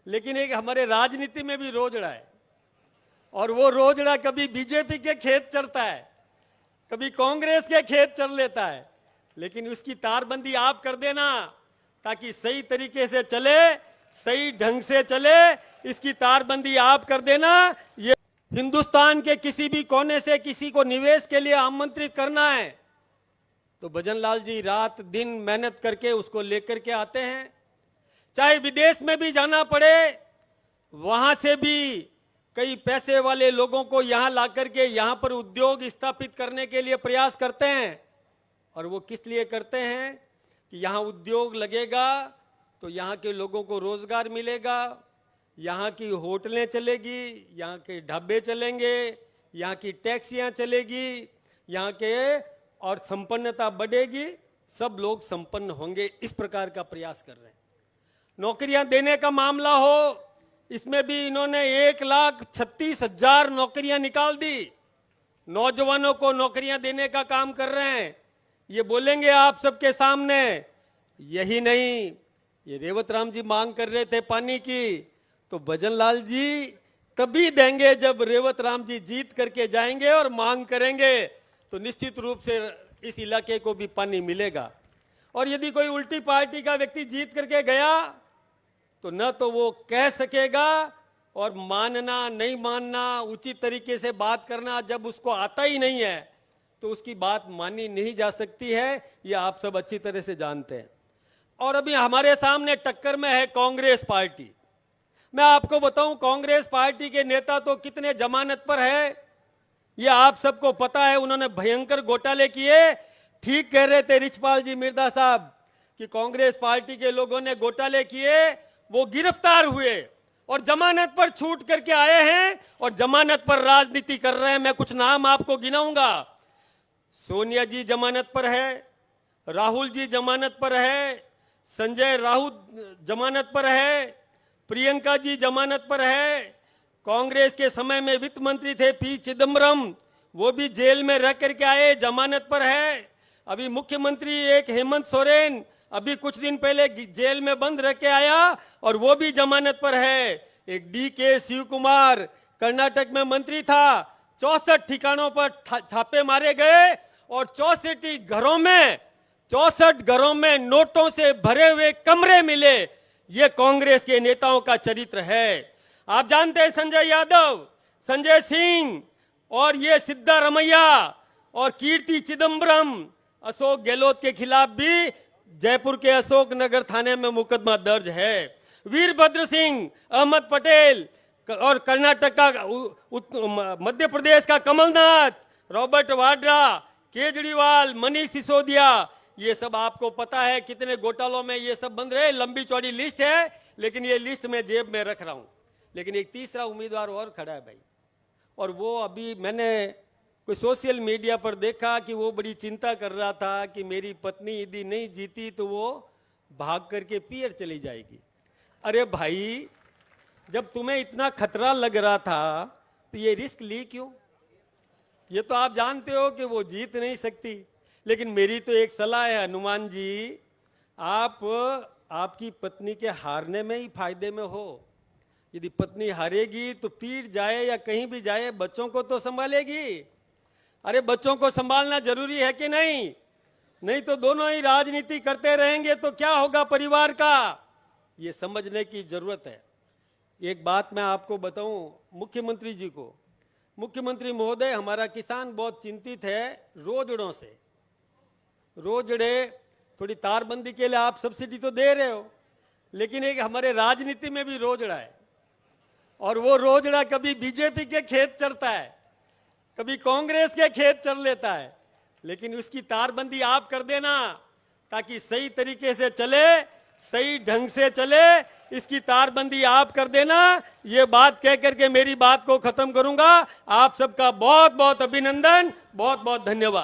लेकिन एक हमारे राजनीति में भी रोजड़ा है, और वो रोजड़ा कभी बीजेपी के खेत चढ़ता है, कभी कांग्रेस के खेत चढ़ लेता है। लेकिन उसकी तारबंदी आप कर देना ताकि सही तरीके से चले, सही ढंग से चले, इसकी तारबंदी आप कर देना। ये हिंदुस्तान के किसी भी कोने से किसी को निवेश के लिए आमंत्रित करना है तो भजन लाल जी रात दिन मेहनत करके उसको लेकर के आते हैं। चाहे विदेश में भी जाना पड़े, वहां से भी कई पैसे वाले लोगों को यहां ला करके यहां पर उद्योग स्थापित करने के लिए प्रयास करते हैं। और वो किस लिए करते हैं कि यहां उद्योग लगेगा तो यहां के लोगों को रोजगार मिलेगा, यहाँ की होटलें चलेगी, यहाँ के ढाबे चलेंगे, यहाँ की टैक्सियाँ चलेगी, यहाँ के और संपन्नता बढ़ेगी, सब लोग संपन्न होंगे। इस प्रकार का प्रयास कर रहे हैं। नौकरियां देने का मामला हो, इसमें भी इन्होंने 1,36,000 नौकरियां निकाल दी। नौजवानों को नौकरियां देने का काम कर रहे हैं। ये बोलेंगे आप सबके सामने। यही नहीं, ये रेवत राम जी मांग कर रहे थे पानी की, तो भजन लाल जी तभी देंगे जब रेवत राम जी जीत करके जाएंगे और मांग करेंगे, तो निश्चित रूप से इस इलाके को भी पानी मिलेगा। और यदि कोई उल्टी पार्टी का व्यक्ति जीत करके गया तो न तो वो कह सकेगा, और मानना नहीं मानना, उचित तरीके से बात करना जब उसको आता ही नहीं है तो उसकी बात मानी नहीं जा सकती है। ये आप सब अच्छी तरह से जानते हैं। और अभी हमारे सामने टक्कर में है कांग्रेस पार्टी। मैं आपको बताऊं, कांग्रेस पार्टी के नेता तो कितने जमानत पर है ये आप सबको पता है। उन्होंने भयंकर घोटाले किए। ठीक कह रहे थे रिछपाल जी मिर्दा साहब कि कांग्रेस पार्टी के लोगों ने घोटाले किए, वो गिरफ्तार हुए और जमानत पर छूट करके आए हैं और जमानत पर राजनीति कर रहे हैं। मैं कुछ नाम आपको गिनाऊंगा। सोनिया जी जमानत पर है, राहुल जी जमानत पर है, संजय राउत जमानत पर है, प्रियंका जी जमानत पर है। कांग्रेस के समय में वित्त मंत्री थे पी चिदम्बरम, वो भी जेल में रह करके आए, जमानत पर है। अभी मुख्यमंत्री एक हेमंत सोरेन अभी कुछ दिन पहले जेल में बंद रह के आया और वो भी जमानत पर है। एक DK शिव कुमार कर्नाटक में मंत्री था, 64 ठिकानों पर छापे मारे गए और 64 घरों में नोटों से भरे हुए कमरे मिले। ये कांग्रेस के नेताओं का चरित्र है। आप जानते हैं संजय यादव, संजय सिंह और ये सिद्धारमैया और कीर्ति चिदम्बरम, अशोक गहलोत के खिलाफ भी जयपुर के अशोक नगर थाने में मुकदमा दर्ज है। वीरभद्र सिंह, अहमद पटेल और कर्नाटक का मध्य प्रदेश का कमलनाथ, रॉबर्ट वाड्रा, केजरीवाल, मनीष सिसोदिया, ये सब आपको पता है कितने घोटालों में ये सब बंद रहे। लंबी चौड़ी लिस्ट है, लेकिन ये लिस्ट मैं जेब में रख रहा हूं। लेकिन एक तीसरा उम्मीदवार और खड़ा है भाई, और वो अभी मैंने कोई सोशल मीडिया पर देखा कि वो बड़ी चिंता कर रहा था कि मेरी पत्नी यदि नहीं जीती तो वो भाग करके पीयर चली जाएगी। अरे भाई, जब तुम्हें इतना खतरा लग रहा था तो ये रिस्क ली क्यों? ये तो आप जानते हो कि वो जीत नहीं सकती। लेकिन मेरी तो एक सलाह है हनुमान जी, आप आपकी पत्नी के हारने में ही फायदे में हो। यदि पत्नी हारेगी तो पीट जाए या कहीं भी जाए, बच्चों को तो संभालेगी। अरे बच्चों को संभालना जरूरी है कि नहीं? नहीं तो दोनों ही राजनीति करते रहेंगे तो क्या होगा परिवार का? ये समझने की जरूरत है। एक बात मैं आपको बताऊं, मुख्यमंत्री जी को, मुख्यमंत्री महोदय, हमारा किसान बहुत चिंतित है रोजड़ों से। रोजड़े थोड़ी तारबंदी के लिए आप सब्सिडी तो दे रहे हो, लेकिन एक हमारे राजनीति में भी रोजड़ा है, और वो रोजड़ा कभी बीजेपी के खेत चढ़ता है, कभी कांग्रेस के खेत चढ़ लेता है। लेकिन उसकी तारबंदी आप कर देना ताकि सही तरीके से चले, सही ढंग से चले, इसकी तारबंदी आप कर देना। ये बात कह करके मेरी बात को खत्म करूंगा। आप सबका बहुत बहुत अभिनंदन, बहुत बहुत धन्यवाद।